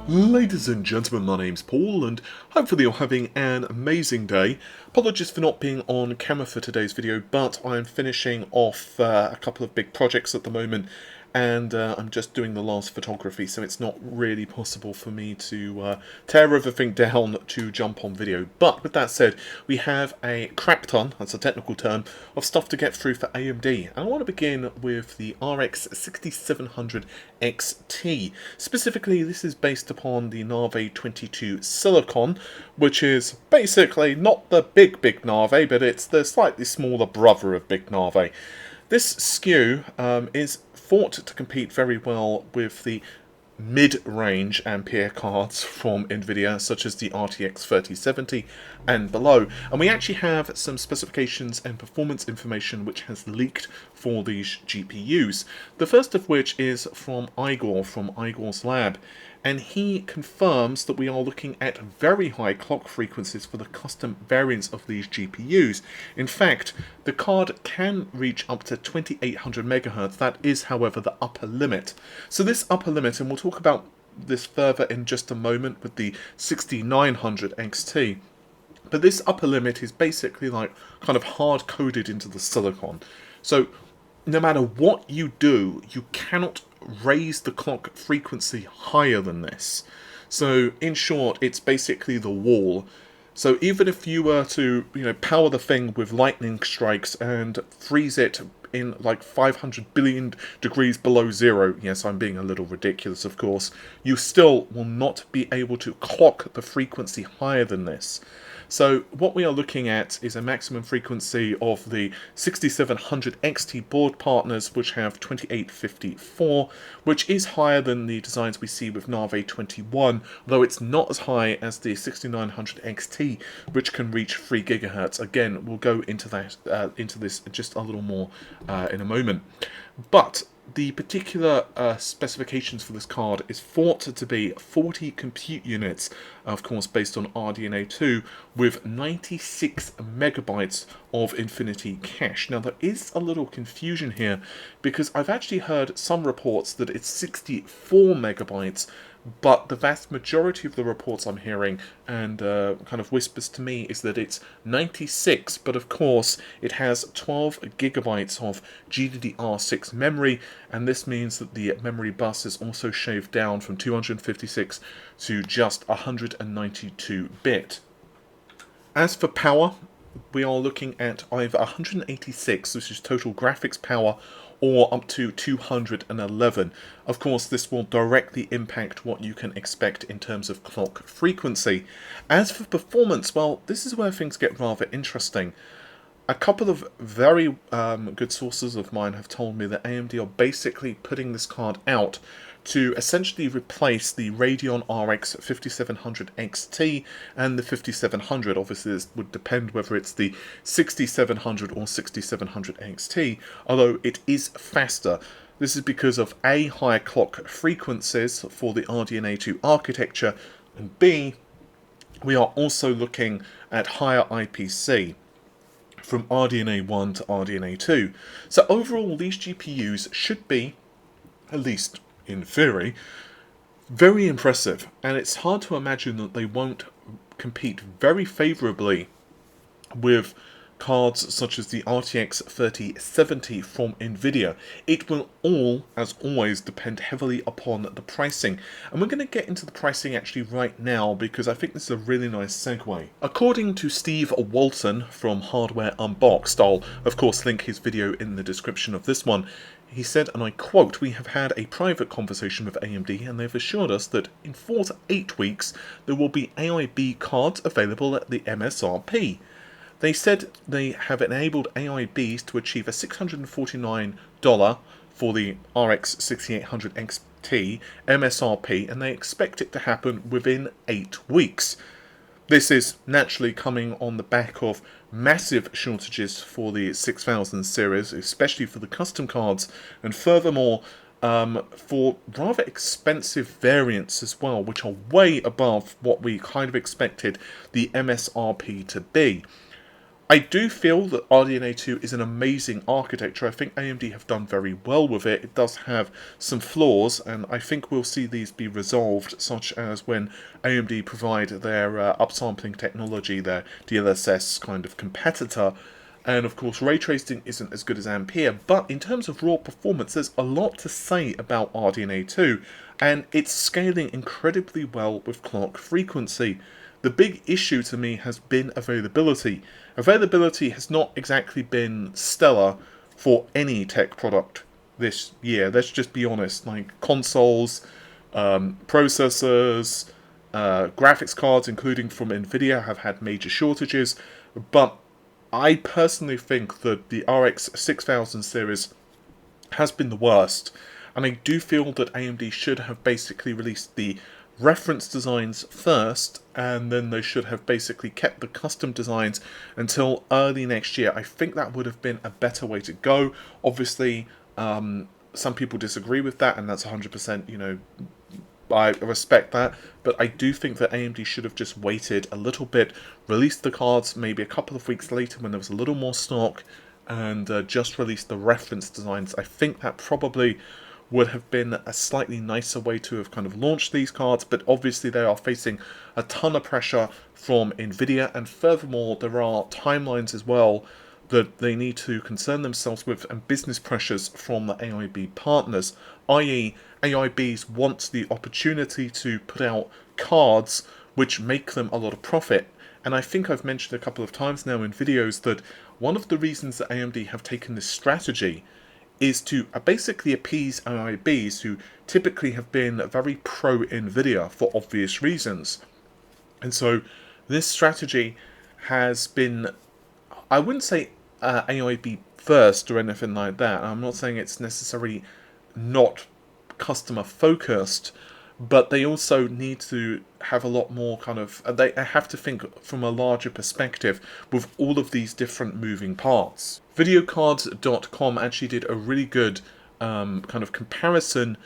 Ladies and gentlemen, my name's Paul, and hopefully you're having an amazing day. Apologies for not being on camera for today's video, but I'm finishing off a couple of big projects at the moment, and I'm just doing the last photography, so it's not really possible for me to tear everything down to jump on video. But with that said, we have a crap ton, that's a technical term, of stuff to get through for AMD. And I want to begin with the RX 6700 XT. Specifically, this is based upon the Nave 22 Silicon, which is basically not the big Nave, but it's the slightly smaller brother of Big Nave. This SKU is thought to compete very well with the mid-range Ampere cards from Nvidia, such as the RTX 3070 and below. And we actually have some specifications and performance information which has leaked for these GPUs. The first of which is from Igor, from Igor's lab. And he confirms that we are looking at very high clock frequencies for the custom variants of these GPUs. In fact, the card can reach up to 2800 MHz. That is, however, the upper limit. So this upper limit, and we'll talk about this further in just a moment with the 6900 XT, but this upper limit is basically like kind of hard-coded into the silicon. So no matter what you do, you cannot raise the clock frequency higher than this. So in short, it's basically the wall. So even if you were to, power the thing with lightning strikes and freeze it in like 500 billion degrees below zero, yes, I'm being a little ridiculous, of course, you still will not be able to clock the frequency higher than this. So what we are looking at is a maximum frequency of the 6700 XT board partners, which have 2854, which is higher than the designs we see with Nave 21, though it's not as high as the 6900 XT, which can reach 3 GHz. Again, we'll go into that into this just a little more in a moment. But the particular specifications for this card is thought to be 40 compute units, of course based on RDNA 2, with 96 megabytes of Infinity cache. Now there is a little confusion here, because I've actually heard some reports that it's 64 megabytes, but the vast majority of the reports I'm hearing, and kind of whispers to me, is that it's 96, but of course it has 12 gigabytes of GDDR6 memory, and this means that the memory bus is also shaved down from 256 to just 192-bit. As for power, we are looking at either 186, which is total graphics power, or up to 211. Of course, this will directly impact what you can expect in terms of clock frequency. As for performance, well, this is where things get rather interesting. A couple of very good sources of mine have told me that AMD are basically putting this card out to essentially replace the Radeon RX 5700 XT and the 5700. Obviously, this would depend whether it's the 6700 or 6700 XT, although it is faster. This is because of A, higher clock frequencies for the RDNA 2 architecture, and B, we are also looking at higher IPC from RDNA 1 to RDNA 2. So overall, these GPUs should be, at least in theory, very impressive, and it's hard to imagine that they won't compete very favourably with cards such as the RTX 3070 from Nvidia. It will all, as always, depend heavily upon the pricing, and we're going to get into the pricing actually right now, because I think this is a really nice segue. According to Steve Walton from Hardware Unboxed, I'll of course link his video in the description of this one, he said, and I quote, "We have had a private conversation with AMD and they've assured us that in 4 to 8 weeks there will be AIB cards available at the MSRP. They said they have enabled AIBs to achieve a $649 for the RX 6800 XT MSRP, and they expect it to happen within 8 weeks. This is naturally coming on the back of massive shortages for the 6000 series, especially for the custom cards, and furthermore for rather expensive variants as well, which are way above what we kind of expected the MSRP to be. I do feel that RDNA 2 is an amazing architecture. I think AMD have done very well with it. It does have some flaws, and I think we'll see these be resolved, such as when AMD provide their upsampling technology, their DLSS kind of competitor. And of course, ray tracing isn't as good as Ampere, but in terms of raw performance, there's a lot to say about RDNA 2, and it's scaling incredibly well with clock frequency. The big issue to me has been availability. Availability has not exactly been stellar for any tech product this year. Let's just be honest. Like consoles, processors, graphics cards, including from Nvidia, have had major shortages. But I personally think that the RX 6000 series has been the worst. And I do feel that AMD should have basically released the reference designs first, and then they should have basically kept the custom designs until early next year. I think that would have been a better way to go. Obviously, some people disagree with that, and that's 100%, I respect that, but I do think that AMD should have just waited a little bit, released the cards maybe a couple of weeks later when there was a little more stock, and just released the reference designs. I think that probably would have been a slightly nicer way to have kind of launched these cards, but obviously they are facing a ton of pressure from Nvidia, and furthermore there are timelines as well that they need to concern themselves with, and business pressures from the AIB partners, i.e. AIBs want the opportunity to put out cards which make them a lot of profit. And I think I've mentioned a couple of times now in videos that one of the reasons that AMD have taken this strategy is to basically appease AIBs, who typically have been very pro-Nvidia for obvious reasons. And so this strategy has been, I wouldn't say AIB first or anything like that. I'm not saying it's necessarily not customer focused, but they also need to have a lot more kind of, they have to think from a larger perspective with all of these different moving parts. Videocards.com actually did a really good kind of comparison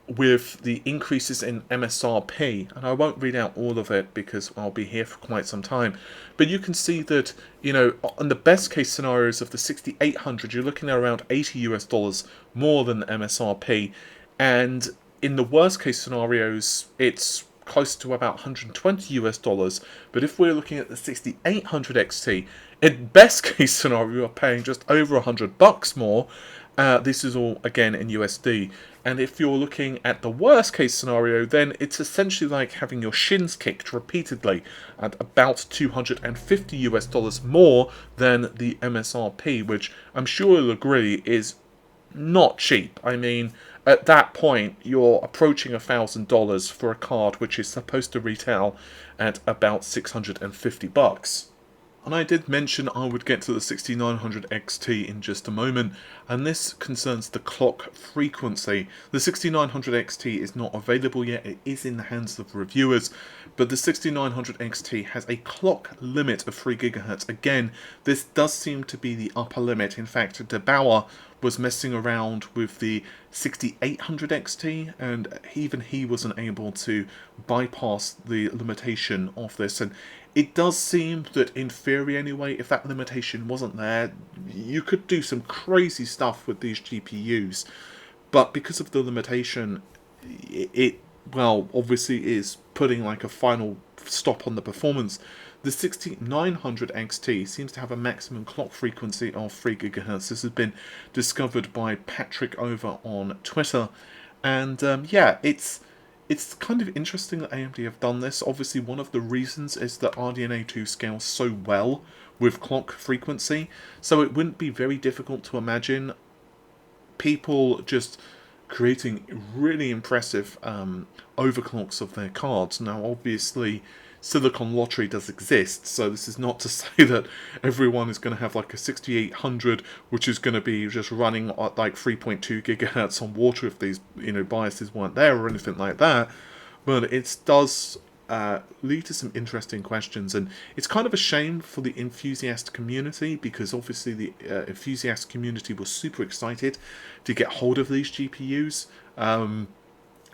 with the increases in MSRP, and I won't read out all of it because I'll be here for quite some time, but you can see that, on the best case scenarios of the 6800, you're looking at around $80 more than the MSRP, and in the worst case scenarios, it's close to about $120. But if we're looking at the 6800 XT, in best case scenario, you're paying just over $100 more. This is all again in USD. And if you're looking at the worst case scenario, then it's essentially like having your shins kicked repeatedly at about $250 more than the MSRP, which I'm sure you'll agree is not cheap. I mean, at that point, you're approaching $1,000 for a card which is supposed to retail at about $650. And I did mention I would get to the 6900 XT in just a moment, and this concerns the clock frequency. The 6900 XT is not available yet, it is in the hands of reviewers, but the 6900 XT has a clock limit of 3 GHz. Again, this does seem to be the upper limit. In fact, DeBauer was messing around with the 6800 XT, and even he wasn't able to bypass the limitation of this. And it does seem that, in theory anyway, if that limitation wasn't there, you could do some crazy stuff with these GPUs. But because of the limitation, it well, obviously is putting like a final stop on the performance. The 6900 XT seems to have a maximum clock frequency of 3 GHz. This has been discovered by Patrick over on Twitter. And yeah, it's kind of interesting that AMD have done this. Obviously, one of the reasons is that RDNA 2 scales so well with clock frequency, so it wouldn't be very difficult to imagine people just creating really impressive overclocks of their cards. Now, obviously, Silicon Lottery does exist, so this is not to say that everyone is going to have like a 6800, which is going to be just running at like 3.2 gigahertz on water if these biases weren't there or anything like that. But it does lead to some interesting questions, and it's kind of a shame for the enthusiast community, because obviously the enthusiast community was super excited to get hold of these GPUs.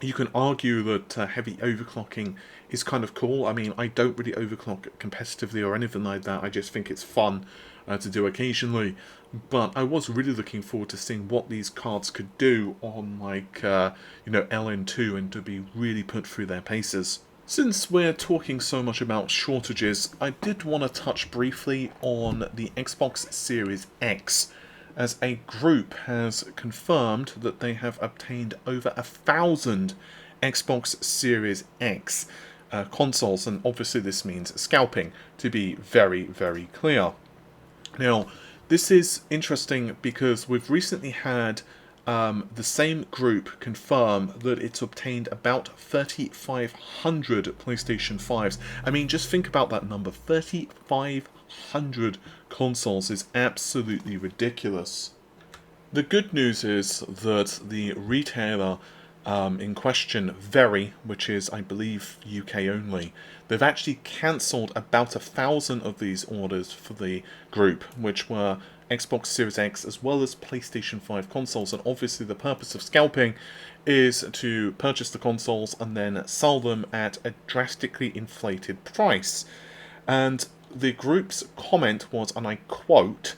You can argue that heavy overclocking is kind of cool. I mean, I don't really overclock competitively or anything like that. I just think it's fun to do occasionally. But I was really looking forward to seeing what these cards could do on, like, LN2, and to be really put through their paces. Since we're talking so much about shortages, I did want to touch briefly on the Xbox Series X, as a group has confirmed that they have obtained over 1,000 Xbox Series X consoles, and obviously this means scalping, to be very, very clear. Now, this is interesting because we've recently had the same group confirm that it's obtained about 3,500 PlayStation 5s. I mean, just think about that number. 3,500 consoles is absolutely ridiculous. The good news is that the retailer in question, Very, which is, I believe, UK only, they've actually cancelled about 1,000 of these orders for the group, which were Xbox Series X as well as PlayStation 5 consoles. And obviously the purpose of scalping is to purchase the consoles and then sell them at a drastically inflated price. And the group's comment was, and I quote,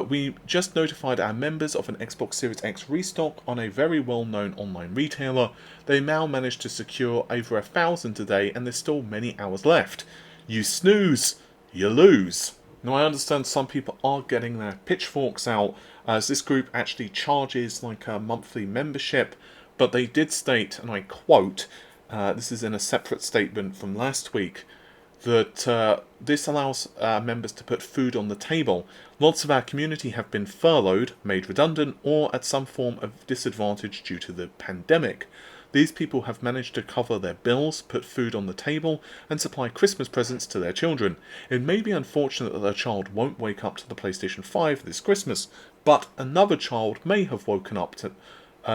"We just notified our members of an Xbox Series X restock on a very well-known online retailer. They now managed to secure over 1,000 today, and there's still many hours left. You snooze, you lose." Now, I understand some people are getting their pitchforks out, as this group actually charges like a monthly membership, but they did state, and I quote, this is in a separate statement from last week, that this allows members to put food on the table. Lots of our community have been furloughed, made redundant, or at some form of disadvantage due to the pandemic. These people have managed to cover their bills, put food on the table, and supply Christmas presents to their children. It may be unfortunate that their child won't wake up to the PlayStation 5 this Christmas, but another child may have woken up to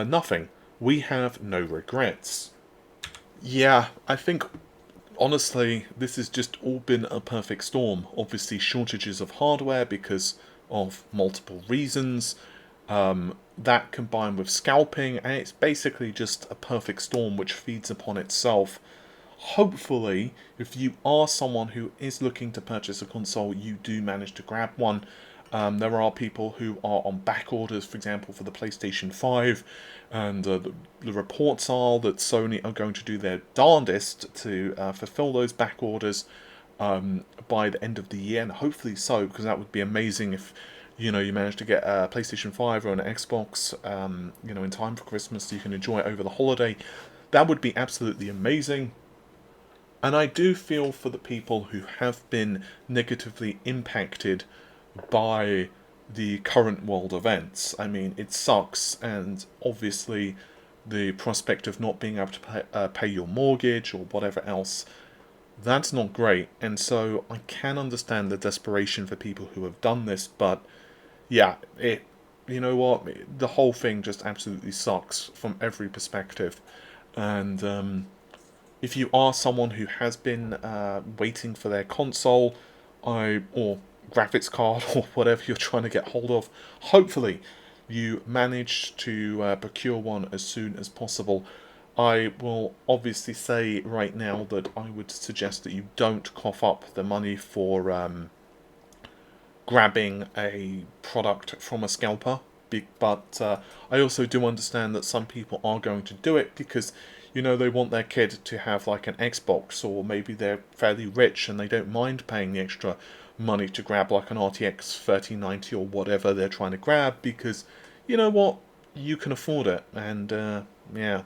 nothing. We have no regrets. Yeah, I think honestly, this has just all been a perfect storm. Obviously, shortages of hardware because of multiple reasons. That combined with scalping, and it's basically just a perfect storm which feeds upon itself. Hopefully, if you are someone who is looking to purchase a console, you do manage to grab one. There are people who are on back orders, for example, for the PlayStation 5, and the reports are that Sony are going to do their darndest to fulfill those back orders by the end of the year, and hopefully so, because that would be amazing if you manage to get a PlayStation 5 or an Xbox in time for Christmas so you can enjoy it over the holiday. That would be absolutely amazing. And I do feel for the people who have been negatively impacted by the current world events. I mean, it sucks, and obviously the prospect of not being able to pay your mortgage or whatever else, that's not great. And so I can understand the desperation for people who have done this, but yeah, you know what, the whole thing just absolutely sucks from every perspective. And if you are someone who has been waiting for their console, or graphics card, or whatever you're trying to get hold of, hopefully you manage to procure one as soon as possible. I will obviously say right now that I would suggest that you don't cough up the money for grabbing a product from a scalper, but I also do understand that some people are going to do it because they want their kid to have like an Xbox, or maybe they're fairly rich and they don't mind paying the extra money to grab like an RTX 3090 or whatever they're trying to grab, because you know what, you can afford it. And yeah,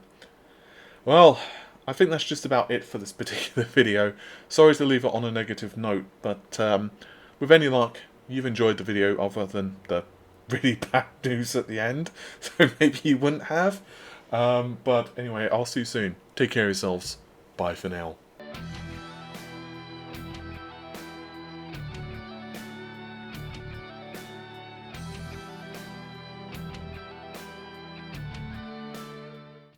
well, I think that's just about it for this particular video. Sorry to leave it on a negative note, but with any luck, you've enjoyed the video other than the really bad news at the end, so maybe you wouldn't have. But anyway, I'll see you soon. Take care of yourselves. Bye for now.